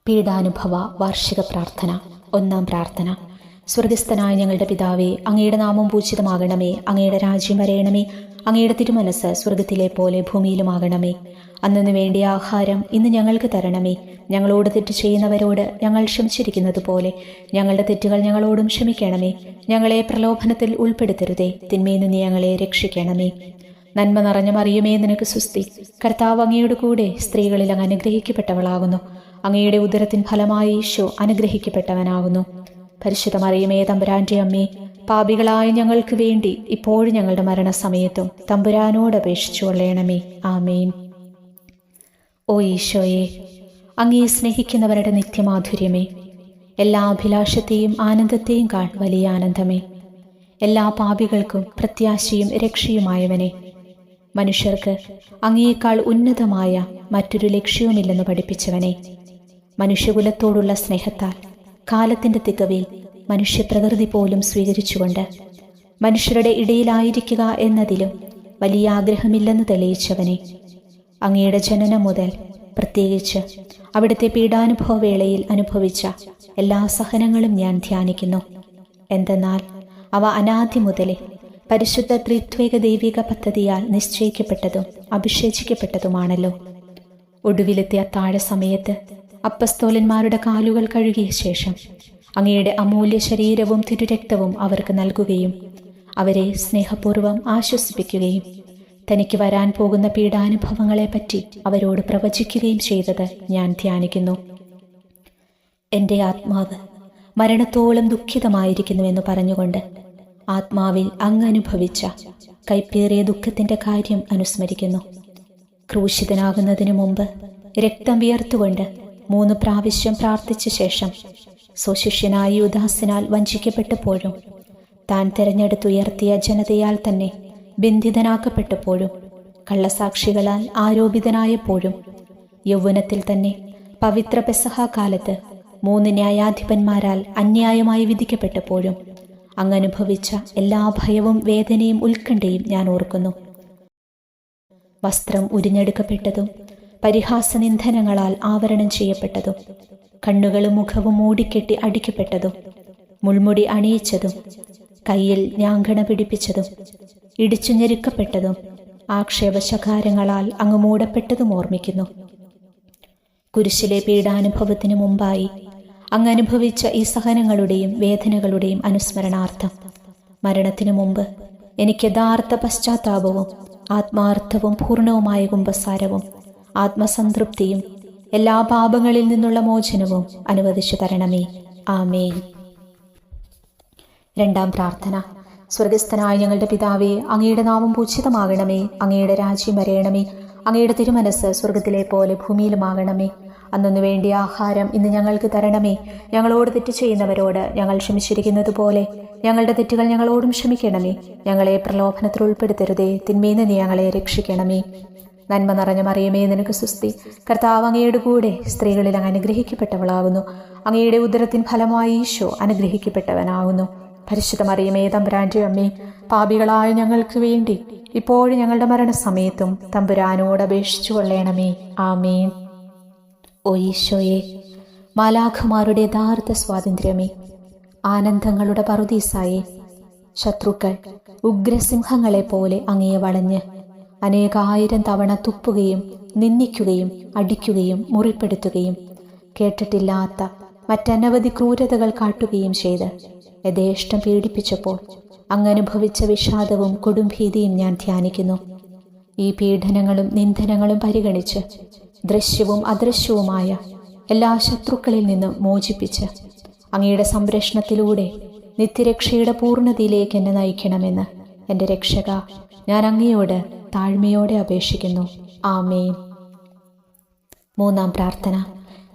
പീഡാനുഭവ വാർഷിക പ്രാർത്ഥന. ഒന്നാം പ്രാർത്ഥന. സ്വർഗസ്ഥനായ ഞങ്ങളുടെ പിതാവേ, അങ്ങയുടെ നാമം പൂജിതമാകണമേ. അങ്ങയുടെ രാജ്യം വരയണമേ. അങ്ങയുടെ തിരുമനസ് സ്വർഗത്തിലെ പോലെ ഭൂമിയിലുമാകണമേ. അന്നു വേണ്ടിയ ആഹാരം ഇന്ന് ഞങ്ങൾക്ക് തരണമേ. ഞങ്ങളോട് തെറ്റ് ചെയ്യുന്നവരോട് ഞങ്ങൾ ക്ഷമിച്ചിരിക്കുന്നത് പോലെ ഞങ്ങളുടെ തെറ്റുകൾ ഞങ്ങളോടും ക്ഷമിക്കണമേ. ഞങ്ങളെ പ്രലോഭനത്തിൽ ഉൾപ്പെടുത്തരുതേ, തിന്മയിൽ നിന്ന് ഞങ്ങളെ രക്ഷിക്കണമേ. നന്മ നിറഞ്ഞ മറിയമേ, നിനക്ക് സുസ്തി. കർത്താവ് അങ്ങയുടെ കൂടെ സ്ത്രീകളിൽ അങ്ങ് അനുഗ്രഹിക്കപ്പെട്ടവളാകുന്നു. അങ്ങയുടെ ഉദരത്തിൻ ഫലമായി ഈശോ അനുഗ്രഹിക്കപ്പെട്ടവനാകുന്നു. പരിശുദ്ധ മറിയമേ, തമ്പുരാന്റെ അമ്മേ, പാപികളായ ഞങ്ങൾക്ക് വേണ്ടി ഇപ്പോഴും ഞങ്ങളുടെ മരണസമയത്തും തമ്പുരാനോട് അപേക്ഷിച്ചു കൊള്ളണമേ. ആമേൻ. ഓ ഈശോയെ, അങ്ങയെ സ്നേഹിക്കുന്നവരുടെ നിത്യമാധുര്യമേ, എല്ലാ അഭിലാഷത്തെയും ആനന്ദത്തെയും കാൾ വലിയ ആനന്ദമേ, എല്ലാ പാപികൾക്കും പ്രത്യാശയും രക്ഷയുമായവനെ, മനുഷ്യർക്ക് അങ്ങയേക്കാൾ ഉന്നതമായ മറ്റൊരു ലക്ഷ്യവുമില്ലെന്ന് പഠിപ്പിച്ചവനെ, മനുഷ്യകുലത്തോടുള്ള സ്നേഹത്താൽ കാലത്തിൻ്റെ തികവിൽ മനുഷ്യപ്രകൃതി പോലും സ്വീകരിച്ചുകൊണ്ട് മനുഷ്യരുടെ ഇടയിലായിരിക്കുക എന്നതിലും വലിയ ആഗ്രഹമില്ലെന്ന് തെളിയിച്ചവനെ, അങ്ങയുടെ ജനനം മുതൽ പ്രത്യേകിച്ച് അവിടുത്തെ പീഡാനുഭവ വേളയിൽ അനുഭവിച്ച എല്ലാ സഹനങ്ങളും ഞാൻ ധ്യാനിക്കുന്നു. എന്തെന്നാൽ അവ അനാദി മുതലേ പരിശുദ്ധ ത്രിത്വേക ദൈവിക പദ്ധതിയാൽ നിശ്ചയിക്കപ്പെട്ടതും അഭിഷേചിക്കപ്പെട്ടതുമാണല്ലോ. ഒടുവിലത്തെ അത്താഴ സമയത്ത് അപ്പസ്തോലന്മാരുടെ കാലുകൾ കഴുകിയ ശേഷം അങ്ങയുടെ അമൂല്യ ശരീരവും തിരുരക്തവും അവർക്ക് നൽകുകയും അവരെ സ്നേഹപൂർവ്വം ആശ്വസിപ്പിക്കുകയും തനിക്ക് വരാൻ പോകുന്ന പീഡാനുഭവങ്ങളെപ്പറ്റി അവരോട് പ്രവചിക്കുകയും ചെയ്തത് ഞാൻ ധ്യാനിക്കുന്നു. എൻ്റെ ആത്മാവ് മരണത്തോളം ദുഃഖിതമായിരിക്കുന്നുവെന്ന് പറഞ്ഞുകൊണ്ട് ആത്മാവിൽ അങ്ങ് അനുഭവിച്ച കൈപ്പേറിയ ദുഃഖത്തിൻ്റെ കാര്യം അനുസ്മരിക്കുന്നു. ക്രൂശിതനാകുന്നതിനു മുമ്പ് രക്തം വിയർത്തുകൊണ്ട് 3 പ്രാവശ്യം പ്രാർത്ഥിച്ച ശേഷം സ്വശിഷ്യനായ യൂദാസിനാൽ വഞ്ചിക്കപ്പെട്ടപ്പോഴും താൻ തെരഞ്ഞെടുത്തുയർത്തിയ ജനതയാൽ തന്നെ ബന്ധിതനാക്കപ്പെട്ടപ്പോഴും കള്ളസാക്ഷികളാൽ ആരോപിതനായപ്പോഴും യൗവനത്തിൽ തന്നെ പവിത്ര പെസഹ കാലത്ത് 3 ന്യായാധിപന്മാരാൽ അന്യായമായി വിധിക്കപ്പെട്ടപ്പോഴും അങ്ങനുഭവിച്ച എല്ലാ ഭയവും വേദനയും ഉത്കണ്ഠയും ഞാൻ ഓർക്കുന്നു. വസ്ത്രം ഉരിഞ്ഞെടുക്കപ്പെട്ടതും പരിഹാസനിന്ദനങ്ങളാൽ ആവരണം ചെയ്യപ്പെട്ടതും കണ്ണുകളും മുഖവും മൂടിക്കെട്ടി അടിക്കപ്പെട്ടതും മുൾമുടി അണിയിച്ചതും കയ്യിൽ ഞാങ്കണ പിടിപ്പിച്ചതും ഇടിച്ചു ഞെരുക്കപ്പെട്ടതും ആക്ഷേപശകാരങ്ങളാൽ അങ്ങ് മൂടപ്പെട്ടതും ഓർമ്മിക്കുന്നു. കുരിശിലെ പീഡാനുഭവത്തിന് മുമ്പായി അങ്ങ് അനുഭവിച്ച ഈ സഹനങ്ങളുടെയും വേദനകളുടെയും അനുസ്മരണാർത്ഥം മരണത്തിനു മുമ്പ് എനിക്ക് യഥാർത്ഥ പശ്ചാത്താപവും ആത്മാർത്ഥവും പൂർണ്ണവുമായ കുമ്പസാരവും ആത്മസംതൃപ്തിയും എല്ലാ പാപങ്ങളിൽ നിന്നുള്ള മോചനവും അനുവദിച്ചു തരണമേ. ആമേൻ. രണ്ടാം പ്രാർത്ഥന. സ്വർഗസ്ഥനായ ഞങ്ങളുടെ പിതാവേ, അങ്ങയുടെ നാമം പൂജിതമാകണമേ. അങ്ങയുടെ രാജ്യം വരയണമേ. അങ്ങയുടെ തിരുമനസ് സ്വർഗത്തിലെ പോലെ ഭൂമിയിലുമാകണമേ. അന്നു വേണ്ടിയ ആഹാരം ഇന്ന് ഞങ്ങൾക്ക് തരണമേ. ഞങ്ങളോട് തെറ്റ് ചെയ്യുന്നവരോട് ഞങ്ങൾ ക്ഷമിച്ചിരിക്കുന്നത് പോലെ ഞങ്ങളുടെ തെറ്റുകൾ ഞങ്ങളോടും ക്ഷമിക്കണമേ. ഞങ്ങളെ പ്രലോഭനത്തിൽ ഉൾപ്പെടുത്തരുതേ, തിന്മയിൽ നിന്ന് ഞങ്ങളെ രക്ഷിക്കണമേ. നന്മ നിറഞ്ഞ മറിയമേ, നിനക്ക് സുസ്തി. കർത്താവ് അങ്ങയുടെ കൂടെ സ്ത്രീകളിൽ അങ്ങ് അനുഗ്രഹിക്കപ്പെട്ടവളാകുന്നു. അങ്ങയുടെ ഉദരത്തിൻ ഫലമായി ഈശോ അനുഗ്രഹിക്കപ്പെട്ടവനാകുന്നു. പരിശുദ്ധ മറിയമേ, തമ്പുരാന്റെ അമ്മേ, പാപികളായ ഞങ്ങൾക്ക് വേണ്ടി ഇപ്പോഴും ഞങ്ങളുടെ മരണസമയത്തും തമ്പുരാനോട് അപേക്ഷിച്ചു കൊള്ളണമേ. ആമേൻ. ഓ ഈശോയെ, മാലാഖമാരുടെ യഥാർത്ഥ സ്വാതന്ത്ര്യമേ, ആനന്ദങ്ങളുടെ പറുദീസായെ, ശത്രുക്കൾ ഉഗ്രസിംഹങ്ങളെപ്പോലെ അങ്ങയെ വളഞ്ഞ് അനേകായിരം തവണ തുപ്പുകയും നിന്ദിക്കുകയും അടിക്കുകയും മുറിപ്പെടുത്തുകയും കേട്ടിട്ടില്ലാത്ത മറ്റനവധി ക്രൂരതകൾ കാട്ടുകയും ചെയ്ത് യഥേഷ്ടം പീഡിപ്പിച്ചപ്പോൾ അങ്ങനുഭവിച്ച വിഷാദവും കൊടുംഭീതിയും ഞാൻ ധ്യാനിക്കുന്നു. ഈ പീഡനങ്ങളും നിന്ദനങ്ങളും പരിഗണിച്ച് ദൃശ്യവും അദൃശ്യവുമായ എല്ലാ ശത്രുക്കളിൽ നിന്നും മോചിപ്പിച്ച് അങ്ങയുടെ സംരക്ഷണത്തിലൂടെ നിത്യരക്ഷയുടെ പൂർണ്ണതയിലേക്ക് എന്നെ നയിക്കണമെന്ന് എൻ്റെ രക്ഷക, ഞാൻ അങ്ങയോട് താഴ്മയോടെ അപേക്ഷിക്കുന്നു. ആമേൻ. മൂന്നാം പ്രാർത്ഥന.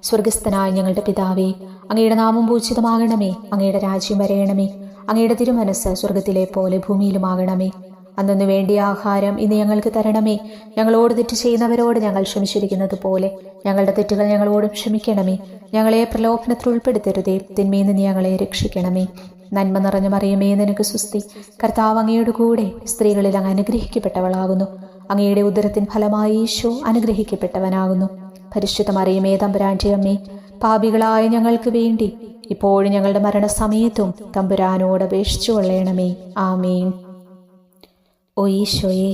സ്വർഗസ്ഥനായ ഞങ്ങളുടെ പിതാവേ, അങ്ങയുടെ നാമം പൂജിതമാകണമേ. അങ്ങയുടെ രാജ്യം വരയണമേ. അങ്ങയുടെ തിരുമനസ് സ്വർഗത്തിലെ പോലെ ഭൂമിയിലുമാകണമേ. അന്നു വേണ്ടിയ ആഹാരം ഇന്ന് ഞങ്ങൾക്ക് തരണമേ. ഞങ്ങളോട് തെറ്റ് ചെയ്യുന്നവരോട് ഞങ്ങൾ ക്ഷമിച്ചിരിക്കുന്നത് പോലെ ഞങ്ങളുടെ തെറ്റുകൾ ഞങ്ങളോടും ക്ഷമിക്കണമേ. ഞങ്ങളെ പ്രലോഭനത്തിൽ ഉൾപ്പെടുത്തരുതേ, തിന്മയിൽ നിന്ന് ഞങ്ങളെ രക്ഷിക്കണമേ. നന്മ നിറഞ്ഞ മറിയമേ, നിനക്ക് സുസ്തി. കർത്താവ് അങ്ങയുടെ കൂടെ സ്ത്രീകളിൽ അങ്ങ് അനുഗ്രഹിക്കപ്പെട്ടവളാകുന്നു. അങ്ങയുടെ ഉദരത്തിൻ ഫലമായി ഈശോ അനുഗ്രഹിക്കപ്പെട്ടവനാകുന്നു. പരിശുദ്ധ മറിയമേ, തമ്പുരാന്റെ അമ്മേ, പാപികളായ ഞങ്ങൾക്ക് വേണ്ടി ഇപ്പോഴും ഞങ്ങളുടെ മരണസമയത്തും തമ്പുരാനോട് അപേക്ഷിച്ചു കൊള്ളണമേ. ആമേൻ. ഓ ഈശോയെ,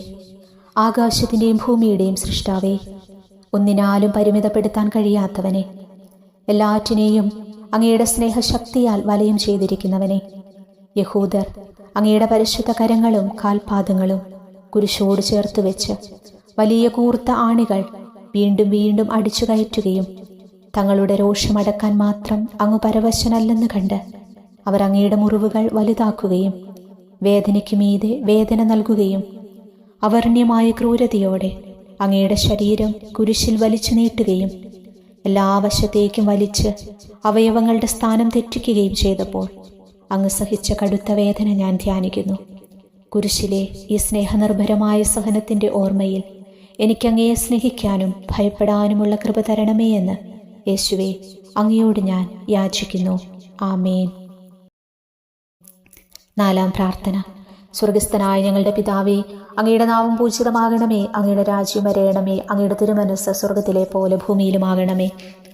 ആകാശത്തിൻ്റെയും ഭൂമിയുടെയും സൃഷ്ടാവേ, ഒന്നിനാലും പരിമിതപ്പെടുത്താൻ കഴിയാത്തവനെ, എല്ലാറ്റിനെയും അങ്ങയുടെ സ്നേഹശക്തിയാൽ വലയം ചെയ്തിരിക്കുന്നവനെ, യഹൂദർ അങ്ങയുടെ പരിശുദ്ധ കരങ്ങളും കാൽപാദങ്ങളും കുരിശോട് ചേർത്ത് വെച്ച് വലിയ കൂർത്ത ആണികൾ വീണ്ടും വീണ്ടും അടിച്ചു കയറ്റുകയും തങ്ങളുടെ രോഷമടക്കാൻ മാത്രം അങ്ങ് പരവശനല്ലെന്ന് കണ്ട് അവർ അങ്ങയുടെ മുറിവുകൾ വലുതാക്കുകയും വേദനയ്ക്ക് മീതെ വേദന നൽകുകയും അവർണ്യമായ ക്രൂരതയോടെ അങ്ങയുടെ ശരീരം കുരിശിൽ വലിച്ചു നീട്ടുകയും എല്ലാ വശത്തേക്കും വലിച്ച് അവയവങ്ങളുടെ സ്ഥാനം തെറ്റിക്കുകയും ചെയ്തപ്പോൾ അങ്ങ് സഹിച്ച കടുത്ത വേദന ഞാൻ ധ്യാനിക്കുന്നു. കുരിശിലെ ഈ സ്നേഹനിർഭരമായ സഹനത്തിൻ്റെ ഓർമ്മയിൽ എനിക്കങ്ങയെ സ്നേഹിക്കാനും ഭയപ്പെടാനുമുള്ള കൃപ തരണമേ എന്ന് യേശുവേ അങ്ങയോട് ഞാൻ യാചിക്കുന്നു. ആമേൻ. 4-ാം പ്രാർത്ഥന. സ്വർഗസ്ഥനായ ഞങ്ങളുടെ പിതാവേ, അങ്ങയുടെ നാമം പൂജിതമാകണമേ, അങ്ങയുടെ രാജ്യം വരയണമേ, അങ്ങയുടെ തിരുമനസ്സ് സ്വർഗത്തിലെ പോലെ ഭൂമിയിലുമാകണമേ.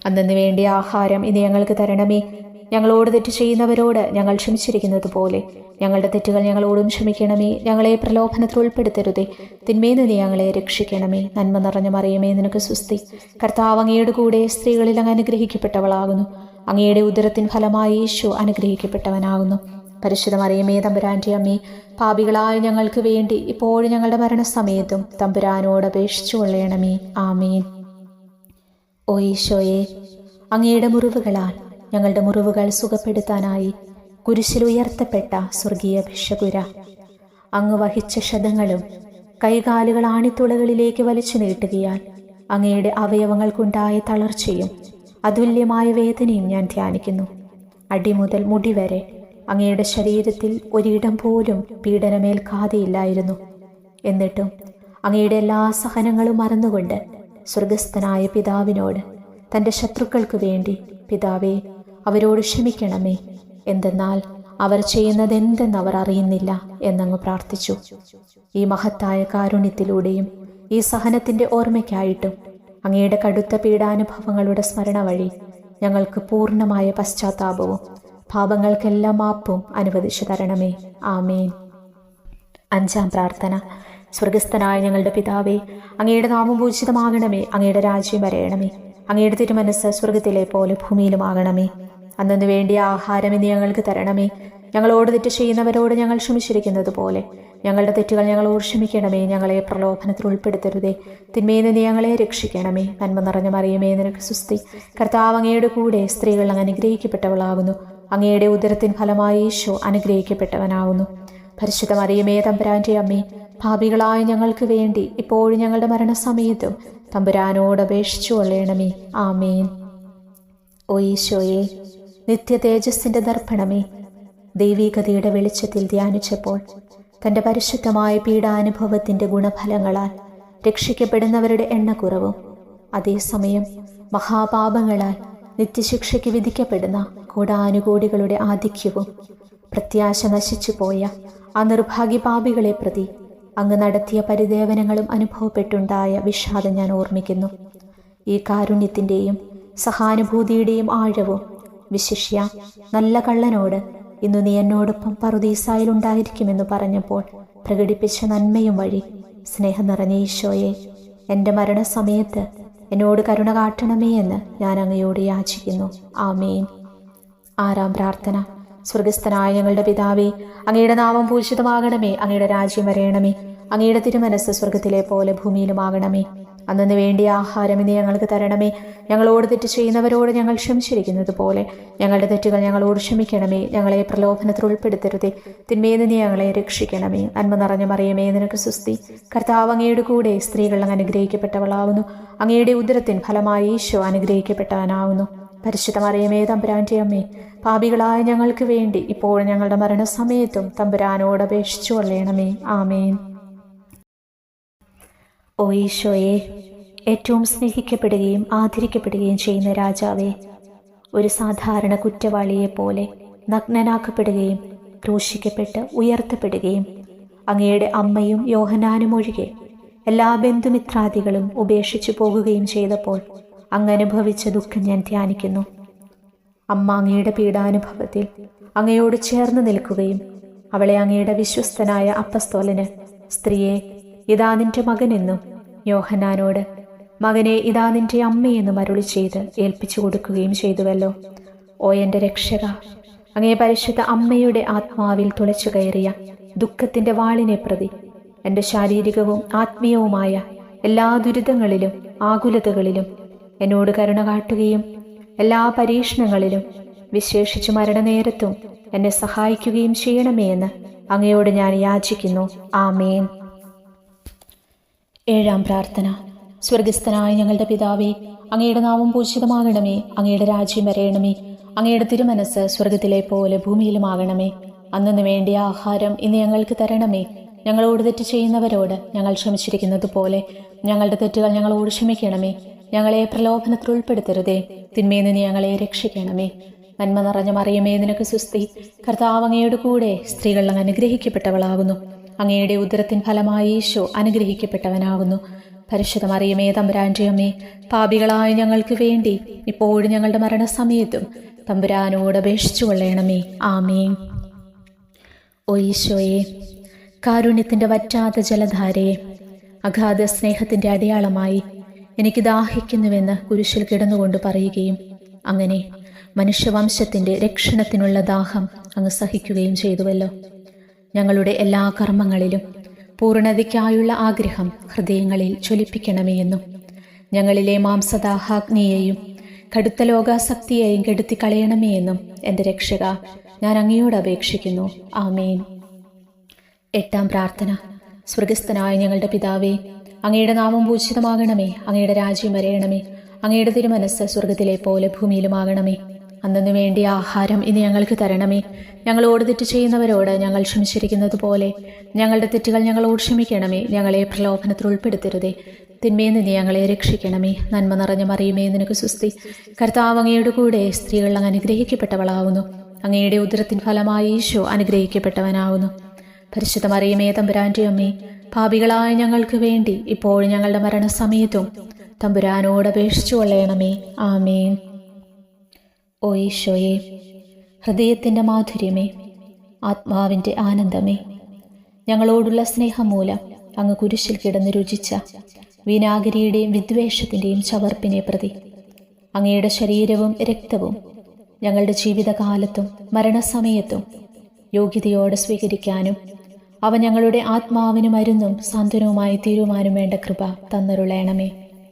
അന്നു വേണ്ടിയ ആഹാരം ഇന്ന് ഞങ്ങൾക്ക് തരണമേ. ഞങ്ങളോട് തെറ്റ് ചെയ്യുന്നവരോട് ഞങ്ങൾ ക്ഷമിച്ചിരിക്കുന്നത് പോലെ ഞങ്ങളുടെ തെറ്റുകൾ ഞങ്ങളോടും ക്ഷമിക്കണമേ. ഞങ്ങളെ പ്രലോഭനത്തിൽ ഉൾപ്പെടുത്തരുതേ, തിന്മയിൽ നിന്ന് ഞങ്ങളെ രക്ഷിക്കണമേ. നന്മ നിറഞ്ഞ മറിയമേ, നിനക്ക് സ്വസ്തി. കർത്താവ് അങ്ങയുടെ കൂടെ സ്ത്രീകളിൽ അങ്ങ് അനുഗ്രഹിക്കപ്പെട്ടവളാകുന്നു. അങ്ങയുടെ ഉദരത്തിൻ ഫലമായി യേശു അനുഗ്രഹിക്കപ്പെട്ടവനാകുന്നു. പരിശുദ്ധ മറിയമേ, തമ്പുരാൻ്റെ അമ്മേ, പാപികളായ ഞങ്ങൾക്ക് വേണ്ടി ഇപ്പോഴും ഞങ്ങളുടെ മരണസമയത്തും തമ്പുരാനോട് അപേക്ഷിച്ചു കൊള്ളണമേ. ആമേൻ. ഓ ഈശോയെ, അങ്ങയുടെ മുറിവുകളാൽ ഞങ്ങളുടെ മുറിവുകൾ സുഖപ്പെടുത്താനായി കുരിശിൽ ഉയർത്തപ്പെട്ട സ്വർഗീയ ഭിക്ഷകുര, അങ്ങ് വഹിച്ച ക്ഷതങ്ങളും കൈകാലുകൾ ആണിത്തുളകളിലേക്ക് വലിച്ചു നീട്ടുകയാൽ അങ്ങയുടെ അവയവങ്ങൾക്കുണ്ടായ തളർച്ചയും അതുല്യമായ വേദനയും ഞാൻ ധ്യാനിക്കുന്നു. അടിമുതൽ മുടി വരെ അങ്ങയുടെ ശരീരത്തിൽ ഒരിടം പോലും പീഡനമേൽക്കാതെയില്ലായിരുന്നു. എന്നിട്ടും അങ്ങയുടെ എല്ലാ സഹനങ്ങളും മറന്നുകൊണ്ട് സ്വർഗസ്ഥനായ പിതാവിനോട് തൻ്റെ ശത്രുക്കൾക്ക് വേണ്ടി, പിതാവേ അവരോട് ക്ഷമിക്കണമേ, എന്തെന്നാൽ അവർ ചെയ്യുന്നതെന്തെന്നവർ അറിയുന്നില്ല എന്നങ്ങ് പ്രാർത്ഥിച്ചു. ഈ മഹത്തായ കാരുണ്യത്തിലൂടെയും ഈ സഹനത്തിൻ്റെ ഓർമ്മയ്ക്കായിട്ടും അങ്ങയുടെ കടുത്ത പീഡാനുഭവങ്ങളുടെ സ്മരണ വഴി ഞങ്ങൾക്ക് പൂർണ്ണമായ പശ്ചാത്താപവും പാപങ്ങൾക്കെല്ലാം മാപ്പും അനുവദിച്ചു തരണമേ. ആമേൻ. 5-ാം പ്രാർത്ഥന. സ്വർഗസ്ഥനായ ഞങ്ങളുടെ പിതാവേ, അങ്ങയുടെ നാമം പൂജിതമാകണമേ, അങ്ങയുടെ രാജ്യം വരയണമേ, അങ്ങയുടെ തിരുമനസ്സ് സ്വർഗത്തിലെ പോലെ ഭൂമിയിലുമാകണമേ. അന്നു വേണ്ടിയ ആഹാരം ഇന്ന് ഞങ്ങൾക്ക് തരണമേ. ഞങ്ങളോട് തെറ്റ് ചെയ്യുന്നവരോട് ഞങ്ങൾ ക്ഷമിച്ചിരിക്കുന്നത് പോലെ ഞങ്ങളുടെ തെറ്റുകൾ ഞങ്ങളോട് ക്ഷമിക്കണമേ. ഞങ്ങളെ പ്രലോഭനത്തിൽ ഉൾപ്പെടുത്തരുതേ, തിന്മയിൽ നിന്ന് ഞങ്ങളെ രക്ഷിക്കണമേ. നന്മ നിറഞ്ഞ മറിയമേ, നിനക്ക് സ്വസ്തി. കർത്താവ് അങ്ങയുടെ കൂടെ സ്ത്രീകൾ അങ്ങ് അനുഗ്രഹിക്കപ്പെട്ടവളാകുന്നു. അങ്ങയുടെ ഉദരത്തിൻ ഫലമായി യേശു അനുഗ്രഹിക്കപ്പെട്ടവനാകുന്നു. പരിശുദ്ധ മറിയമേ, തമ്പുരാൻ്റെ അമ്മേ, പാപികളായ ഞങ്ങൾക്ക് വേണ്ടി ഇപ്പോഴും ഞങ്ങളുടെ മരണസമയത്തും തമ്പുരാനോട് അപേക്ഷിച്ചു കൊള്ളണമേ. ആമേൻ. ഓ ഈശോയെ, നിത്യ തേജസ്സിൻ്റെ ദർപ്പണമേ, ദൈവീകതയുടെ വെളിച്ചത്തിൽ ധ്യാനിച്ചപ്പോൾ തൻ്റെ പരിശുദ്ധമായ പീഡാനുഭവത്തിൻ്റെ ഗുണഫലങ്ങളാൽ രക്ഷിക്കപ്പെടുന്നവരുടെ എണ്ണക്കുറവും അതേസമയം മഹാപാപങ്ങളാൽ നിത്യശിക്ഷയ്ക്ക് വിധിക്കപ്പെടുന്ന കോടാനുകോടികളുടെ ആധിക്യവും പ്രത്യാശ നശിച്ചു പോയ ആ നിർഭാഗ്യപാപികളെ പ്രതി അങ്ങ് നടത്തിയ പരിദേവനങ്ങളും അനുഭവപ്പെട്ടുണ്ടായ വിഷാദം ഞാൻ ഓർമ്മിക്കുന്നു. ഈ കാരുണ്യത്തിൻ്റെയും സഹാനുഭൂതിയുടെയും ആഴവും വിശിഷ്യ നല്ല കള്ളനോട് ഇന്നു നീ എന്നോടൊപ്പം പറുദീസായിൽ ഉണ്ടായിരിക്കുമെന്ന് പറഞ്ഞപ്പോൾ പ്രകടിപ്പിച്ച നന്മയും വഴി സ്നേഹം നിറഞ്ഞ ഈശോയെ, എൻ്റെ മരണസമയത്ത് എന്നോട് കരുണ കാട്ടണമേ എന്ന് ഞാൻ അങ്ങയോട് യാചിക്കുന്നു. ആമേൻ. 6-ാം പ്രാർത്ഥന. സ്വർഗസ്ഥനായ ഞങ്ങളുടെ പിതാവേ, അങ്ങയുടെ നാമം പൂജിതമാകണമേ, അങ്ങയുടെ രാജ്യം വരയണമേ, അങ്ങയുടെ തിരുമനസ്സ് സ്വർഗത്തിലെ പോലെ ഭൂമിയിലുമാകണമേ. അന്നു വേണ്ടിയ ആഹാരം ഇന്ന് ഞങ്ങൾക്ക് തരണമേ. ഞങ്ങളോട് തെറ്റ് ചെയ്യുന്നവരോട് ഞങ്ങൾ ക്ഷമിച്ചിരിക്കുന്നത് പോലെ ഞങ്ങളുടെ തെറ്റുകൾ ഞങ്ങളോട് ക്ഷമിക്കണമേ. ഞങ്ങളെ പ്രലോഭനത്തിൽ ഉൾപ്പെടുത്തരുതേ, തിന്മയിൽ നിന്ന് ഞങ്ങളെ രക്ഷിക്കണമേ. നന്മ നിറഞ്ഞ മറിയമേ, നിനക്ക് സ്വസ്തി. കർത്താവ് അങ്ങയുടെ കൂടെ സ്ത്രീകൾ അങ്ങ് അനുഗ്രഹിക്കപ്പെട്ടവളാവുന്നു. അങ്ങയുടെ ഉദരത്തിൻ ഫലമായി യേശു അനുഗ്രഹിക്കപ്പെട്ടവനാവുന്നു. പരിശുദ്ധ മറിയമേ, തമ്പുരാൻ്റെ അമ്മേ, പാപികളായ ഞങ്ങൾക്ക് വേണ്ടി ഇപ്പോഴും ഞങ്ങളുടെ മരണസമയത്തും തമ്പുരാനോട് അപേക്ഷിച്ചു കൊള്ളണമേ. ആമേൻ. ഓ ഈശോയെ, ഏറ്റവും സ്നേഹിക്കപ്പെടുകയും ആദരിക്കപ്പെടുകയും ചെയ്യുന്ന രാജാവേ, ഒരു സാധാരണ കുറ്റവാളിയെപ്പോലെ നഗ്നനാക്കപ്പെടുകയും ക്രൂശിക്കപ്പെട്ട് ഉയർത്തപ്പെടുകയും അങ്ങയുടെ അമ്മയും യോഹന്നാനും ഒഴികെ എല്ലാ ബന്ധുമിത്രാദികളും ഉപേക്ഷിച്ചു പോകുകയും ചെയ്തപ്പോൾ അങ്ങ് അനുഭവിച്ച ദുഃഖം ഞാൻ ധ്യാനിക്കുന്നു. അമ്മ അങ്ങയുടെ പീഡാനുഭവത്തിൽ അങ്ങയോട് ചേർന്ന് നിൽക്കുകയും അവളെ അങ്ങയുടെ വിശ്വസ്തനായ അപ്പസ്തോലന്, സ്ത്രീയെ ഇതാ നിന്റെ മകനെന്നും യോഹന്നാനോട്, മകനെ ഇതാ നിന്റെ അമ്മയെന്നും അരുളി ചെയ്ത് ഏൽപ്പിച്ചു കൊടുക്കുകയും ചെയ്തുവല്ലോ. ഓ എൻ്റെ രക്ഷക, അങ്ങേ പരിശുദ്ധ അമ്മയുടെ ആത്മാവിൽ തുളച്ചു കയറിയ ദുഃഖത്തിന്റെ വാളിനെ പ്രതി എൻ്റെ ശാരീരികവും ആത്മീയവുമായ എല്ലാ ദുരിതങ്ങളിലും ആകുലതകളിലും എന്നോട് കരുണ കാട്ടുകയും എല്ലാ പരീക്ഷണങ്ങളിലും വിശേഷിച്ചു മരണനേരത്തും എന്നെ സഹായിക്കുകയും ചെയ്യണമേ എന്ന് അങ്ങയോട് ഞാൻ യാചിക്കുന്നു. ആമേൻ. 7-ാം പ്രാർത്ഥന. സ്വർഗസ്ഥനായ ഞങ്ങളുടെ പിതാവേ, അങ്ങയുടെ നാമം പൂജിതമാകണമേ. അങ്ങയുടെ രാജ്യം വരയണമേ. അങ്ങയുടെ തിരുമനസ് സ്വർഗത്തിലെ പോലെ ഭൂമിയിലുമാകണമേ. അന്നു വേണ്ടിയ ആഹാരം ഇന്ന് ഞങ്ങൾക്ക് തരണമേ. ഞങ്ങളോട് തെറ്റ് ചെയ്യുന്നവരോട് ഞങ്ങൾ ക്ഷമിച്ചിരിക്കുന്നത് പോലെ ഞങ്ങളുടെ തെറ്റുകൾ ഞങ്ങളോട് ക്ഷമിക്കണമേ. ഞങ്ങളെ പ്രലോഭനത്തിൽ ഉൾപ്പെടുത്തരുതേ, തിന്മയിൽ നിന്ന് ഞങ്ങളെ രക്ഷിക്കണമേ. നന്മ നിറഞ്ഞ മറിയമേ, നിനക്ക് സുസ്തി. കർത്താവ് അങ്ങയുടെ കൂടെ സ്ത്രീകൾ അങ്ങ് അനുഗ്രഹിക്കപ്പെട്ടവളാകുന്നു. അങ്ങയുടെ ഉദരത്തിൻ ഫലമായി ഈശോ അനുഗ്രഹിക്കപ്പെട്ടവനാകുന്നു. പരിശുദ്ധ മറിയമേ, തമ്പുരാന്റെ അമ്മേ, പാപികളായ ഞങ്ങൾക്ക് വേണ്ടി ഇപ്പോഴും ഞങ്ങളുടെ മരണസമയത്തും തമ്പുരാനോട് അപേക്ഷിച്ചു കൊള്ളണമേ. ആമേൻ. ഓ ഈശോയെ, കാരുണ്യത്തിന്റെ വറ്റാത്ത ജലധാരയെ, അഗാധ സ്നേഹത്തിന്റെ അടയാളമായി എനിക്ക് ദാഹിക്കുന്നുവെന്ന് കുരിശിൽ കിടന്നുകൊണ്ട് പറയുകയും അങ്ങനെ മനുഷ്യവംശത്തിന്റെ രക്ഷണത്തിനുള്ള ദാഹം അങ്ങ് സഹിക്കുകയും ചെയ്തുവല്ലോ. ഞങ്ങളുടെ എല്ലാ കർമ്മങ്ങളിലും പൂർണ്ണതയ്ക്കായുള്ള ആഗ്രഹം ഹൃദയങ്ങളിൽ ജ്വലിപ്പിക്കണമേ എന്നും ഞങ്ങളിലെ മാംസദാഹാഗ്നിയെയും കടുത്ത ലോകാസക്തിയെയും കെടുത്തി കളയണമേ എന്നും എൻ്റെ രക്ഷക ഞാൻ അങ്ങയോട് അപേക്ഷിക്കുന്നു. ആമേൻ. 8-ാം പ്രാർത്ഥന. സ്വർഗസ്ഥനായ ഞങ്ങളുടെ പിതാവേ, അങ്ങയുടെ നാമം പൂജിതമാകണമേ. അങ്ങയുടെ രാജ്യം വരയണമേ. അങ്ങയുടെ തിരുമനസ് സ്വർഗത്തിലെ പോലെ ഭൂമിയിലുമാകണമേ. അന്നു വേണ്ടിയ ആഹാരം ഇന്ന് ഞങ്ങൾക്ക് തരണമേ. ഞങ്ങളോട് തെറ്റ് ചെയ്യുന്നവരോട് ഞങ്ങൾ ക്ഷമിച്ചിരിക്കുന്നത് പോലെ ഞങ്ങളുടെ തെറ്റുകൾ ഞങ്ങളോട് ക്ഷമിക്കണമേ. ഞങ്ങളെ പ്രലോഭനത്തിൽ ഉൾപ്പെടുത്തരുതേ, തിന്മയിൽ നിന്ന് ഞങ്ങളെ രക്ഷിക്കണമേ. നന്മ നിറഞ്ഞ മറിയമേ, നിനക്ക് സുസ്തി. കർത്താവ് അങ്ങയുടെ കൂടെ സ്ത്രീകൾ അങ്ങ് അനുഗ്രഹിക്കപ്പെട്ടവളാകുന്നു. അങ്ങയുടെ ഉദരത്തിൻ ഫലമായി ഈശോ അനുഗ്രഹിക്കപ്പെട്ടവനാകുന്നു. പരിശുദ്ധ മറിയമേ, തമ്പുരാന്റെ അമ്മേ, പാപികളായ ഞങ്ങൾക്ക് വേണ്ടി ഇപ്പോഴും ഞങ്ങളുടെ മരണസമയത്തും തമ്പുരാനോട് അപേക്ഷിച്ചു കൊള്ളണമേ. ആമേൻ. ഓ ഈശോയെ, ഹൃദയത്തിൻ്റെ മാധുര്യമേ, ആത്മാവിൻ്റെ ആനന്ദമേ, ഞങ്ങളോടുള്ള സ്നേഹം മൂലം അങ്ങ് കുരിശിൽ കിടന്ന് രുചിച്ച വിനാഗിരിയുടെയും വിദ്വേഷത്തിൻ്റെയും ചവർപ്പിനെ പ്രതി അങ്ങയുടെ ശരീരവും രക്തവും ഞങ്ങളുടെ ജീവിതകാലത്തും മരണസമയത്തും യോഗ്യതയോടെ സ്വീകരിക്കാനും അവ ഞങ്ങളുടെ ആത്മാവിന് മരുന്നും സാന്ത്വനവുമായി തീരുമാനം വേണ്ട കൃപ തന്നരുളയണമേ.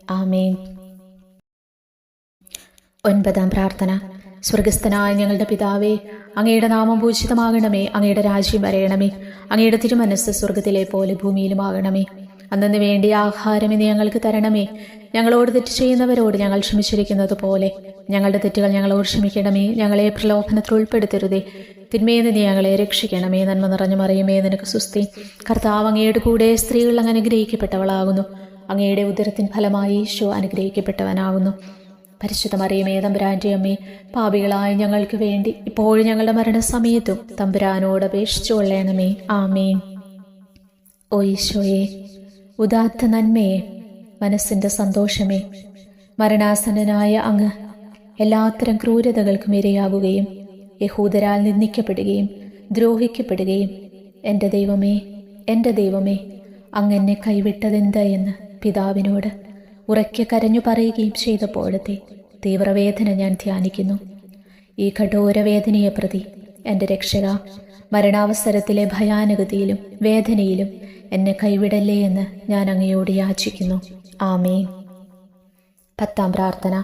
ആമേൻ. 9-ാം പ്രാർത്ഥന. സ്വർഗസ്ഥനായ ഞങ്ങളുടെ പിതാവേ, അങ്ങയുടെ നാമം പൂജിതമാകണമേ. അങ്ങയുടെ രാജ്യം വരയണമേ. അങ്ങയുടെ തിരുമനസ് സ്വർഗത്തിലെ പോലെ ഭൂമിയിലുമാകണമേ. അന്നു വേണ്ടിയ ആഹാരം ഇന്ന് ഞങ്ങൾക്ക് തരണമേ. ഞങ്ങളോട് തെറ്റ് ചെയ്യുന്നവരോട് ഞങ്ങൾ ക്ഷമിച്ചിരിക്കുന്നത് പോലെ ഞങ്ങളുടെ തെറ്റുകൾ ഞങ്ങളോട് ക്ഷമിക്കണമേ. ഞങ്ങളെ പ്രലോഭനത്തിൽ ഉൾപ്പെടുത്തരുതേ, തിന്മയിൽ നിന്ന് ഞങ്ങളെ രക്ഷിക്കണമേ. നന്മ നിറഞ്ഞ മറിയമേ, നിനക്ക് സുസ്തി. കർത്താവ് അങ്ങയുടെ കൂടെ സ്ത്രീകൾ അങ്ങ് അനുഗ്രഹിക്കപ്പെട്ടവളാകുന്നു. അങ്ങയുടെ ഉദരത്തിൻ ഫലമായി ഈശോ അനുഗ്രഹിക്കപ്പെട്ടവനാകുന്നു. പരിശുദ്ധ മറിയമേ, തമ്പുരാന്റെ അമ്മേ, പാപികളായ ഞങ്ങൾക്ക് വേണ്ടി ഇപ്പോഴും ഞങ്ങളുടെ മരണസമയത്തും തമ്പുരാനോട് അപേക്ഷിച്ചു കൊള്ളണമേ. ആമേൻ. ഓ ഈശോയെ, ഉദാത്ത നന്മയെ, മനസ്സിൻ്റെ സന്തോഷമേ, മരണാസന്നനായ അങ്ങ് എല്ലാത്തരം ക്രൂരതകൾക്കും ഇരയാകുകയും യഹൂദരാൽ നിന്ദിക്കപ്പെടുകയും ദ്രോഹിക്കപ്പെടുകയും എൻ്റെ ദൈവമേ, എൻ്റെ ദൈവമേ, അങ്ങെന്നെ കൈവിട്ടതെന്ത് എന്ന് പിതാവിനോട് ഉറക്കെ കരഞ്ഞു പറയുകയും ചെയ്തപ്പോഴത്തെ തീവ്രവേദന ഞാൻ ധ്യാനിക്കുന്നു. ഈ കഠോരവേദനയെ പ്രതി എൻ്റെ രക്ഷക, മരണാവസരത്തിലെ ഭയാനകതയിലും വേദനയിലും എന്നെ കൈവിടല്ലേ എന്ന് ഞാൻ അങ്ങയോട് യാചിക്കുന്നു. ആമേൻ. 10-ാം പ്രാർത്ഥന.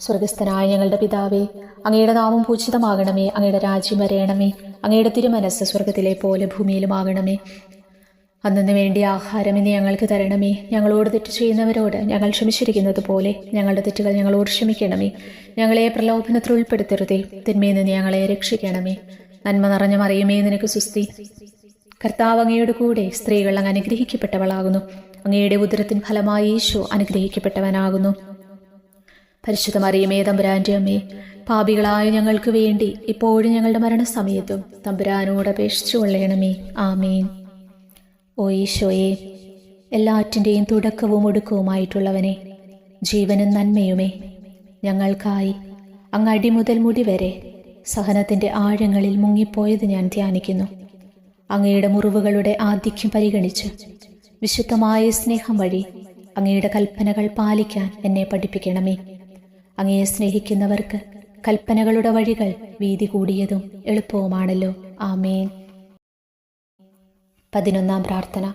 സ്വർഗസ്ഥനായ ഞങ്ങളുടെ പിതാവേ, അങ്ങയുടെ നാമം പൂജിതമാകണമേ. അങ്ങയുടെ രാജ്യം വരയണമേ. അങ്ങയുടെ തിരുമനസ് സ്വർഗത്തിലെ പോലെ ഭൂമിയിലുമാകണമേ. അന്നു വേണ്ടിയ ആഹാരം ഇന്ന് ഞങ്ങൾക്ക് തരണമേ. ഞങ്ങളോട് തെറ്റ് ചെയ്യുന്നവരോട് ഞങ്ങൾ ക്ഷമിച്ചിരിക്കുന്നത് പോലെ ഞങ്ങളുടെ തെറ്റുകൾ ഞങ്ങളോട് ക്ഷമിക്കണമേ. ഞങ്ങളെ പ്രലോഭനത്തിൽ ഉൾപ്പെടുത്തരുതേ, തിന്മയിൽ നിന്ന് ഞങ്ങളെ രക്ഷിക്കണമേ. നന്മ നിറഞ്ഞ മറിയമേ, നിനക്ക് സുസ്തി. കർത്താവ് അങ്ങയുടെ കൂടെ സ്ത്രീകൾ അങ്ങ് അനുഗ്രഹിക്കപ്പെട്ടവളാകുന്നു. അങ്ങയുടെ ഉദരത്തിൻ ഫലമായി ഈശോ അനുഗ്രഹിക്കപ്പെട്ടവനാകുന്നു. പരിശുദ്ധ മറിയമേ, തമ്പുരാന്റെ അമ്മേ, പാപികളായ ഞങ്ങൾക്ക് വേണ്ടി ഇപ്പോഴും ഞങ്ങളുടെ മരണസമയത്തും തമ്പുരാനോട് അപേക്ഷിച്ചു കൊള്ളണമേ. ആമേൻ. ഓ ഈശോയെ, എല്ലാറ്റിൻ്റെയും തുടക്കവും ഒടുക്കവുമായിട്ടുള്ളവനെ, ജീവനും നന്മയുമേ, ഞങ്ങൾക്കായി അങ്ങ് അടി മുതൽ മുടി വരെ സഹനത്തിൻ്റെ ആഴങ്ങളിൽ മുങ്ങിപ്പോയത് ഞാൻ ധ്യാനിക്കുന്നു. അങ്ങയുടെ മുറിവുകളുടെ ആധിക്യം പരിഗണിച്ച് വിശുദ്ധമായ സ്നേഹം വഴി അങ്ങയുടെ കൽപ്പനകൾ പാലിക്കാൻ എന്നെ പഠിപ്പിക്കണമേ. അങ്ങയെ സ്നേഹിക്കുന്നവർക്ക് കൽപ്പനകളുടെ വഴികൾ വീതി കൂടിയതും എളുപ്പവുമാണല്ലോ. ആമേൻ. 11-ാം പ്രാർത്ഥന.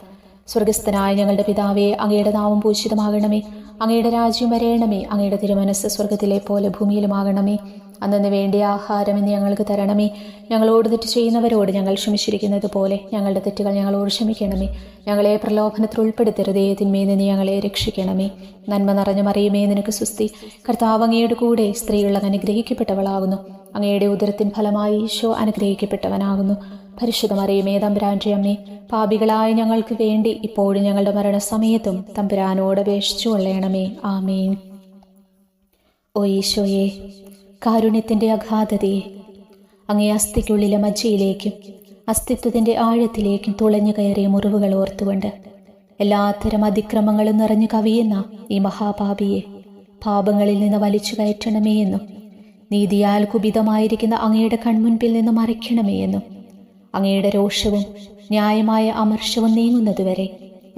സ്വർഗസ്ഥനായ ഞങ്ങളുടെ പിതാവേ, അങ്ങയുടെ നാമം പൂജിതമാകണമേ. അങ്ങയുടെ രാജ്യം വരേണമേ. അങ്ങയുടെ തിരുമനസ്സ് സ്വർഗത്തിലെ പോലെ ഭൂമിയിലുമാകണമേ. അന്നു വേണ്ടിയ ആഹാരം ഇന്ന് ഞങ്ങൾക്ക് തരണമേ. ഞങ്ങളോട് തെറ്റ് ചെയ്യുന്നവരോട് ഞങ്ങൾ ക്ഷമിച്ചിരിക്കുന്നത് പോലെ ഞങ്ങളുടെ തെറ്റുകൾ ഞങ്ങളോട് ക്ഷമിക്കണമേ. ഞങ്ങളെ പ്രലോഭനത്തിൽ ഉൾപ്പെടുത്തരുതേ, തിന്മയിൽ നിന്ന് ഞങ്ങളെ രക്ഷിക്കണമേ. നന്മ നിറഞ്ഞ മറിയമേ, നിനക്ക് സുസ്തി. കർത്താവ് അങ്ങയുടെ കൂടെ സ്ത്രീകൾ അനുഗ്രഹിക്കപ്പെട്ടവളാകുന്നു. അങ്ങയുടെ ഉദരത്തിൻ ഫലമായി ഈശോ അനുഗ്രഹിക്കപ്പെട്ടവനാകുന്നു. പരിശുദ്ധ മറിയമേ, തമ്പുരാന്റെ അമ്മേ, പാപികളായ ഞങ്ങൾക്ക് വേണ്ടി ഇപ്പോഴും ഞങ്ങളുടെ മരണസമയത്തും തമ്പുരാനോട് അപേക്ഷിച്ചു കൊള്ളണമേ. ആമേൻ. ഓ ഈശോയെ, കാരുണ്യത്തിൻ്റെ അഗാധതയെ, അങ്ങേ അസ്ഥിക്കുള്ളിലെ മജ്ജയിലേക്കും അസ്തിത്വത്തിൻ്റെ ആഴത്തിലേക്കും തുളഞ്ഞു കയറിയ മുറിവുകൾ ഓർത്തുകൊണ്ട് എല്ലാത്തരം അതിക്രമങ്ങളും നിറഞ്ഞു കവിയുന്ന ഈ മഹാപാപിയെ പാപങ്ങളിൽ നിന്ന് വലിച്ചു കയറ്റണമേ എന്നും നീതിയാൽ കുപിതമായിരിക്കുന്ന അങ്ങയുടെ കൺമുൻപിൽ നിന്ന് മറയ്ക്കണമേ എന്നും അങ്ങയുടെ രോഷവും ന്യായമായ അമർഷവും നീങ്ങുന്നതുവരെ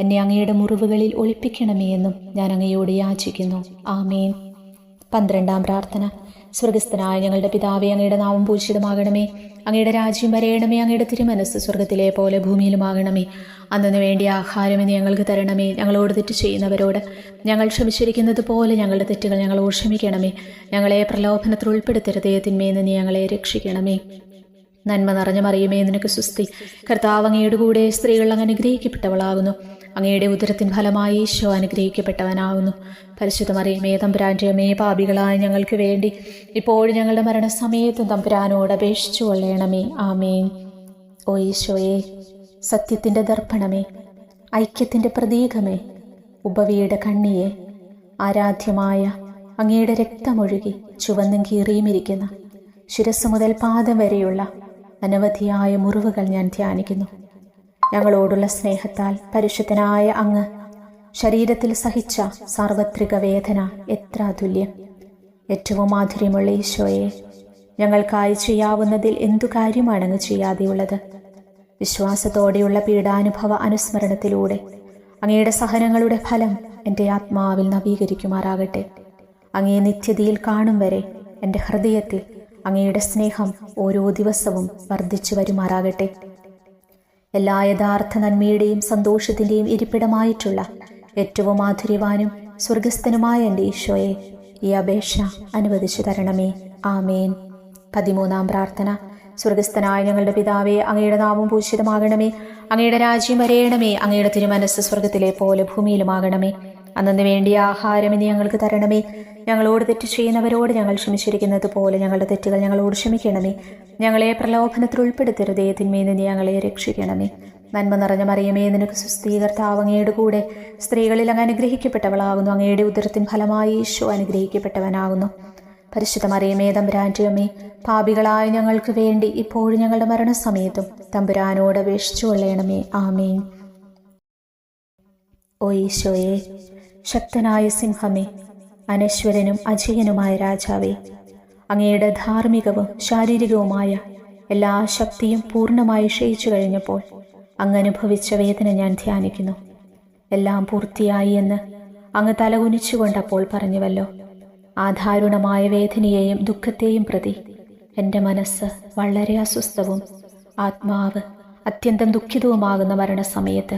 എന്നെ അങ്ങയുടെ മുറിവുകളിൽ ഒളിപ്പിക്കണമേ എന്നും ഞാൻ അങ്ങയോട് യാചിക്കുന്നു. ആമേൻ. 12-ാം പ്രാർത്ഥന. സ്വർഗസ്ഥനായ ഞങ്ങളുടെ പിതാവേ, അങ്ങയുടെ നാമം പൂജിതമാകണമേ. അങ്ങയുടെ രാജ്യം വരേണമേ. അങ്ങയുടെ തിരുമനസ്സ് സ്വർഗത്തിലെ പോലെ ഭൂമിയിലുമാകണമേ. അന്നു വേണ്ടിയ ആഹാരം ഇന്ന് ഞങ്ങൾക്ക് തരണമേ. ഞങ്ങളോട് തെറ്റ് ചെയ്യുന്നവരോട് ഞങ്ങൾ ക്ഷമിച്ചിരിക്കുന്നത് പോലെ ഞങ്ങളുടെ തെറ്റുകൾ ഞങ്ങളോട് ക്ഷമിക്കണമേ. ഞങ്ങളെ പ്രലോഭനത്തിൽ ഉൾപ്പെടുത്തരുതേ, തിന്മയിൽ നിന്ന് ഞങ്ങളെ രക്ഷിക്കണമേ. നന്മ നിറഞ്ഞ മറിയമേ, നിനക്ക് സുസ്തി. കർത്താവ് അങ്ങയുടെ കൂടെ സ്ത്രീകൾ അങ്ങ് അനുഗ്രഹിക്കപ്പെട്ടവളാകുന്നു. അങ്ങയുടെ ഉദരത്തിൻ ഫലമായി ഈശോ അനുഗ്രഹിക്കപ്പെട്ടവനാകുന്നു. പരിശുദ്ധ മറിയമേ, തമ്പുരാന്റെ അമ്മേ, പാപികളായ ഞങ്ങൾക്ക് വേണ്ടി ഇപ്പോഴും ഞങ്ങളുടെ മരണസമയത്തും തമ്പുരാനോട് അപേക്ഷിച്ചു കൊള്ളണമേ. ആമേൻ. ഓ ഈശോയെ, സത്യത്തിൻ്റെ ദർപ്പണമേ, ഐക്യത്തിൻ്റെ പ്രതീകമേ, ഉപവിയുടെ കണ്ണിയെ, ആരാധ്യമായ അങ്ങയുടെ രക്തമൊഴുകി ചുവന്നും കീറിയും ഇരിക്കുന്ന ശിരസ് മുതൽ പാദം വരെയുള്ള അനവധിയായ മുറിവുകൾ ഞാൻ ധ്യാനിക്കുന്നു. ഞങ്ങളോടുള്ള സ്നേഹത്താൽ പരിശുദ്ധനായ അങ്ങ് ശരീരത്തിൽ സഹിച്ച സാർവത്രിക വേദന എത്ര അതുല്യം. ഏറ്റവും മാധുര്യമുള്ള ഈശോയെ, ഞങ്ങൾക്കായി ചെയ്യാവുന്നതിൽ എന്തു കാര്യമാണ് അങ്ങ് ചെയ്യാതെയുള്ളത്? വിശ്വാസത്തോടെയുള്ള പീഡാനുഭവ അനുസ്മരണത്തിലൂടെ അങ്ങയുടെ സഹനങ്ങളുടെ ഫലം എൻ്റെ ആത്മാവിൽ നവീകരിക്കുമാറാകട്ടെ. അങ്ങയെ നിത്യതയിൽ കാണും വരെ എൻ്റെ ഹൃദയത്തിൽ അങ്ങയുടെ സ്നേഹം ഓരോ ദിവസവും വർദ്ധിച്ചു വരുമാറാകട്ടെ. എല്ലാ യഥാർത്ഥ നന്മയുടെയും സന്തോഷത്തിൻ്റെയും ഇരിപ്പിടമായിട്ടുള്ള ഏറ്റവും മാധുര്യവാനും സ്വർഗസ്ഥനുമായ എൻ്റെ ഈശോയെ, ഈ അപേക്ഷ അനുവദിച്ചു തരണമേ. ആമേൻ. 13-ാം പ്രാർത്ഥന. സ്വർഗസ്ഥനായ ഞങ്ങളുടെ പിതാവേ, അങ്ങയുടെ നാമം പൂജിതമാകണമേ. അങ്ങയുടെ രാജ്യം വരേണമേ. അങ്ങയുടെ തിരുമനസ്സ് സ്വർഗത്തിലെ പോലെ ഭൂമിയിലുമാകണമേ. അന്നു വേണ്ടിയ ആഹാരം ഇനി ഞങ്ങൾക്ക് തരണമേ. ഞങ്ങളോട് തെറ്റ് ചെയ്യുന്നവരോട് ഞങ്ങൾ ക്ഷമിച്ചിരിക്കുന്നത് പോലെ ഞങ്ങളുടെ തെറ്റുകൾ ഞങ്ങളോട് ക്ഷമിക്കണമേ. ഞങ്ങളെ പ്രലോഭനത്തിൽ ഉൾപ്പെടുത്തരുതേ, തിന്മയിൽ നിന്ന് ഞങ്ങളെ രക്ഷിക്കണമേ. നന്മ നിറഞ്ഞ മറിയമേ, നിനക്ക് സുസ്തി. കർത്താവ് അങ്ങയുടെ കൂടെ സ്ത്രീകളിൽ അങ്ങ് അനുഗ്രഹിക്കപ്പെട്ടവളാകുന്നു. അങ്ങയുടെ ഉദരത്തിൻ ഫലമായി ഈശോ അനുഗ്രഹിക്കപ്പെട്ടവനാകുന്നു. പരിശുദ്ധ മറിയമേ, തമ്പുരാന്റെ അമ്മേ, പാപികളായ ഞങ്ങൾക്ക് വേണ്ടി ഇപ്പോഴും ഞങ്ങളുടെ മരണസമയത്തും തമ്പുരാനോട് അപേക്ഷിച്ചു കൊള്ളണമേ. ആമേൻ. ഓ ഈശോയെ, ശക്തനായ സിംഹമേ, അനശ്വരനും അജയനുമായ രാജാവേ, അങ്ങയുടെ ധാർമ്മികവും ശാരീരികവുമായ എല്ലാ ശക്തിയും പൂർണ്ണമായി ക്ഷയിച്ചു കഴിഞ്ഞപ്പോൾ അങ്ങ് അനുഭവിച്ച വേദന ഞാൻ ധ്യാനിക്കുന്നു. എല്ലാം പൂർത്തിയായി എന്ന് അങ്ങ് തലകുനിച്ചുകൊണ്ടപ്പോൾ പറഞ്ഞുവല്ലോ. ആ ദാരുണമായ വേദനയെയും ദുഃഖത്തെയും പ്രതി എൻ്റെ മനസ്സ് വളരെ അസ്വസ്ഥവും ആത്മാവ് അത്യന്തം ദുഃഖിതവുമാകുന്ന മരണസമയത്ത്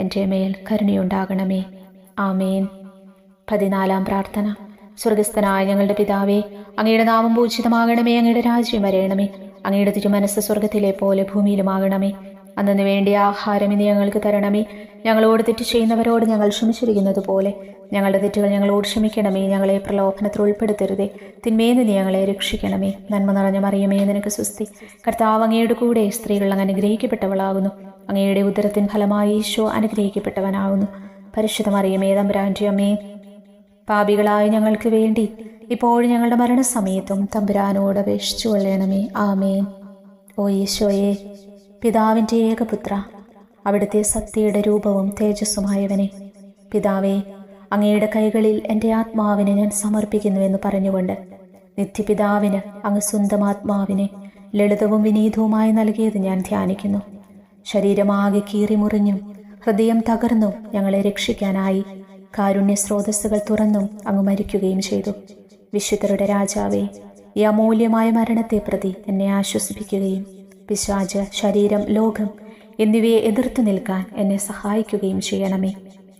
എൻ്റെ മേൽ കരുണയുണ്ടാകണമേ. ആമേൻ. 14-ാം പ്രാർത്ഥന. സ്വർഗസ്ഥനായ ഞങ്ങളുടെ പിതാവേ, അങ്ങയുടെ നാമം പൂജിതമാകണമേ. അങ്ങയുടെ രാജ്യം വരേണമേ. അങ്ങയുടെ തിരുമനസ്സ് സ്വർഗത്തിലെ പോലെ ഭൂമിയിലുമാകണമേ. അന്നു വേണ്ടിയ ആഹാരം ഇനി ഞങ്ങൾക്ക് തരണമേ. ഞങ്ങളോട് തെറ്റ് ചെയ്യുന്നവരോട് ഞങ്ങൾ ക്ഷമിച്ചിരിക്കുന്നത് പോലെ ഞങ്ങളുടെ തെറ്റുകൾ ഞങ്ങളോട് ക്ഷമിക്കണമേ. ഞങ്ങളെ പ്രലോഭനത്തിൽ ഉൾപ്പെടുത്തരുതേ, തിന്മയിൽ നിന്ന് ഞങ്ങളെ രക്ഷിക്കണമേ. നന്മ നിറഞ്ഞ മറിയമേ, നിനക്ക് സുസ്തി. കർത്താവ് അങ്ങയുടെ കൂടെ സ്ത്രീകൾ അങ്ങ് അനുഗ്രഹിക്കപ്പെട്ടവളാകുന്നു. അങ്ങയുടെ ഉദരത്തിൻ ഫലമായി ഈശോ അനുഗ്രഹിക്കപ്പെട്ടവനാകുന്നു. പരിശുദ്ധ മറിയമേ, തമ്പുരാന്റെ അമ്മേ, പാപികളായ ഞങ്ങൾക്ക് വേണ്ടി ഇപ്പോഴും ഞങ്ങളുടെ മരണസമയത്തും തമ്പുരാനോട് അപേക്ഷിച്ചു കൊള്ളണമേ. ആമേൻ. ഓ ഈശോയെ, പിതാവിൻ്റെ ഏകപുത്ര, അവിടുത്തെ സത്യയുടെ രൂപവും തേജസ്സുമായവനെ, പിതാവേ, അങ്ങയുടെ കൈകളിൽ എൻ്റെ ആത്മാവിനെ ഞാൻ സമർപ്പിക്കുന്നുവെന്ന് പറഞ്ഞുകൊണ്ട് നിത്യപിതാവിന് അങ്ങ് സ്വന്തം ആത്മാവിനെ ലളിതവും വിനീതവുമായി നൽകിയത് ഞാൻ ധ്യാനിക്കുന്നു. ശരീരമാകെ കീറിമുറിഞ്ഞും ഹൃദയം തകർന്നും ഞങ്ങളെ രക്ഷിക്കാനായി കാരുണ്യ സ്രോതസ്സുകൾ തുറന്നും അങ്ങ് മരിക്കുകയും ചെയ്തു. വിശുദ്ധരുടെ രാജാവേ, ഈ അമൂല്യമായ മരണത്തെ പ്രതി എന്നെ ആശ്വസിപ്പിക്കുകയും പിശാച്, ശരീരം, ലോകം എന്നിവയെ എതിർത്തു നിൽക്കാൻ എന്നെ സഹായിക്കുകയും ചെയ്യണമേ.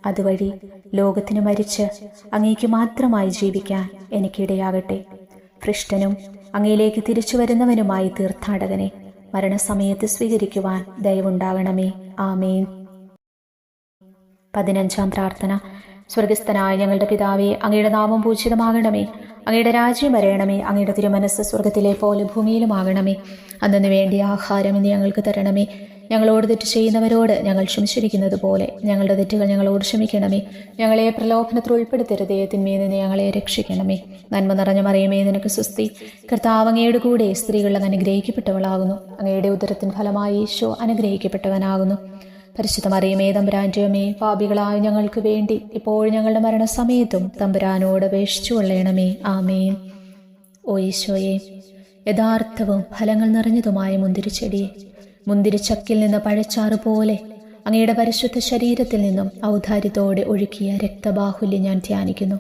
അതുവഴി ലോകത്തിന് മരിച്ച് അങ്ങേക്ക് മാത്രമായി ജീവിക്കാൻ എനിക്കിടയാകട്ടെ. ഭ്രഷ്ടനും അങ്ങയിലേക്ക് തിരിച്ചു വരുന്നവനുമായി തീർത്ഥാടകനെ മരണസമയത്ത് സ്വീകരിക്കുവാൻ ദയവുണ്ടാകണമേ. ആമേൻ. 15-ാം പ്രാർത്ഥന. സ്വർഗസ്ഥനായ ഞങ്ങളുടെ പിതാവേ, അങ്ങയുടെ നാമം പൂജിതമാകണമേ. അങ്ങയുടെ രാജ്യം വരയണമേ. അങ്ങയുടെ തിരുമനസ്സ് സ്വർഗത്തിലെ പോലെ ഭൂമിയിലുമാകണമേ. അന്നു വേണ്ടിയ ആഹാരം ഇന്ന് ഞങ്ങൾക്ക് തരണമേ. ഞങ്ങളോട് തെറ്റ് ചെയ്യുന്നവരോട് ഞങ്ങൾ ക്ഷമിച്ചിരിക്കുന്നത് പോലെ ഞങ്ങളുടെ തെറ്റുകൾ ഞങ്ങളോട് ക്ഷമിക്കണമേ. ഞങ്ങളെ പ്രലോഭനത്തിൽ ഉൾപ്പെടുത്തരുതേ, തിന്മയിൽ നിന്ന് ഞങ്ങളെ രക്ഷിക്കണമേ. നന്മ നിറഞ്ഞ മറിയമേ, നിനക്ക് സ്വസ്തി. കർത്താവ് അങ്ങയുടെ കൂടെ സ്ത്രീകൾ അങ്ങ് അനുഗ്രഹിക്കപ്പെട്ടവളാകുന്നു. അങ്ങയുടെ ഉദരത്തിൻ ഫലമായി ഈശോ അനുഗ്രഹിക്കപ്പെട്ടവനാകുന്നു. പരിശുദ്ധ മറിയമേ, തമ്പുരാന്റെ അമ്മേ, പാപികളായ ഞങ്ങൾക്ക് വേണ്ടി ഇപ്പോഴും ഞങ്ങളുടെ മരണസമയത്തും തമ്പുരാനോട് അപേക്ഷിച്ചു കൊള്ളണമേ. ആമേൻ. ഓ ഈശോയെ, യഥാർത്ഥവും ഫലങ്ങൾ നിറഞ്ഞതുമായ മുന്തിരിച്ചെടിയെ, മുന്തിരിച്ചക്കിൽ നിന്ന് പഴച്ചാറ് പോലെ അങ്ങയുടെ പരിശുദ്ധ ശരീരത്തിൽ നിന്നും ഔദാര്യത്തോടെ ഒഴുക്കിയ രക്തബാഹുല്യം ഞാൻ ധ്യാനിക്കുന്നു.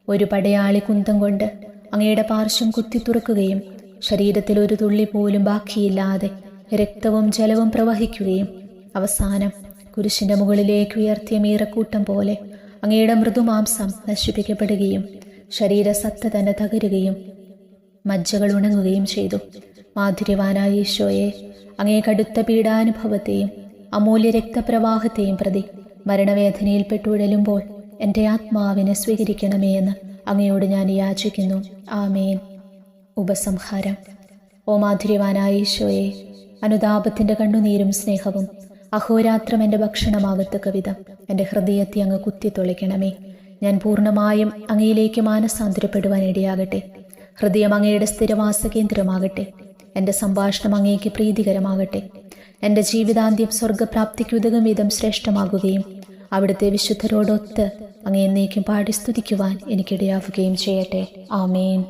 ഒരു പടയാളി കുന്തം കൊണ്ട് അങ്ങയുടെ പാർശ്വം കുത്തിത്തുറക്കുകയും ശരീരത്തിൽ ഒരു തുള്ളി പോലും ബാക്കിയില്ലാതെ രക്തവും ജലവും പ്രവഹിക്കുകയും അവസാനം കുരിശിന്റെ മുകളിലേക്ക് ഉയർത്തിയ മീറക്കൂട്ടം പോലെ അങ്ങയുടെ മൃദുമാംസം നശിപ്പിക്കപ്പെടുകയും ശരീരസത്ത തന്നെ തകരുകയും മജ്ജകൾ ഉണങ്ങുകയും ചെയ്തു. മാധുര്യവാനായ ഈശോയെ, അങ്ങേ കടുത്ത പീഡാനുഭവത്തെയും അമൂല്യ രക്തപ്രവാഹത്തെയും പ്രതി മരണവേദനയിൽപ്പെട്ടുഴലുമ്പോൾ എൻ്റെ ആത്മാവിനെ സ്വീകരിക്കണമേ എന്ന് അങ്ങയോട് ഞാൻ യാചിക്കുന്നു. ആമേൻ. ഉപസംഹാരം. ഓ മാധുര്യവാനായ ഈശോയെ, അനുതാപത്തിൻ്റെ കണ്ണുനീരും സ്നേഹവും അഹോരാത്രം എൻ്റെ ഭക്ഷണമാകത്തക്ക വിധം എൻ്റെ ഹൃദയത്തെ അങ്ങ് കുത്തിത്തൊളിക്കണമേ. ഞാൻ പൂർണ്ണമായും അങ്ങയിലേക്ക് മാനസാന്തരപ്പെടുവാൻ ഇടയാകട്ടെ. ഹൃദയം അങ്ങയുടെ സ്ഥിരവാസ കേന്ദ്രമാകട്ടെ. എൻ്റെ സംഭാഷണം അങ്ങേക്ക് പ്രീതികരമാകട്ടെ. എൻ്റെ ജീവിതാന്ത്യം സ്വർഗപ്രാപ്തിക്കുതകും വിധം ശ്രേഷ്ഠമാകുകയും അവിടുത്തെ വിശുദ്ധരോടൊത്ത് അങ്ങേ എന്നേക്കും പാടി സ്തുതിക്കുവാൻ എനിക്കിടയാവുകയും ചെയ്യട്ടെ. ആമേൻ.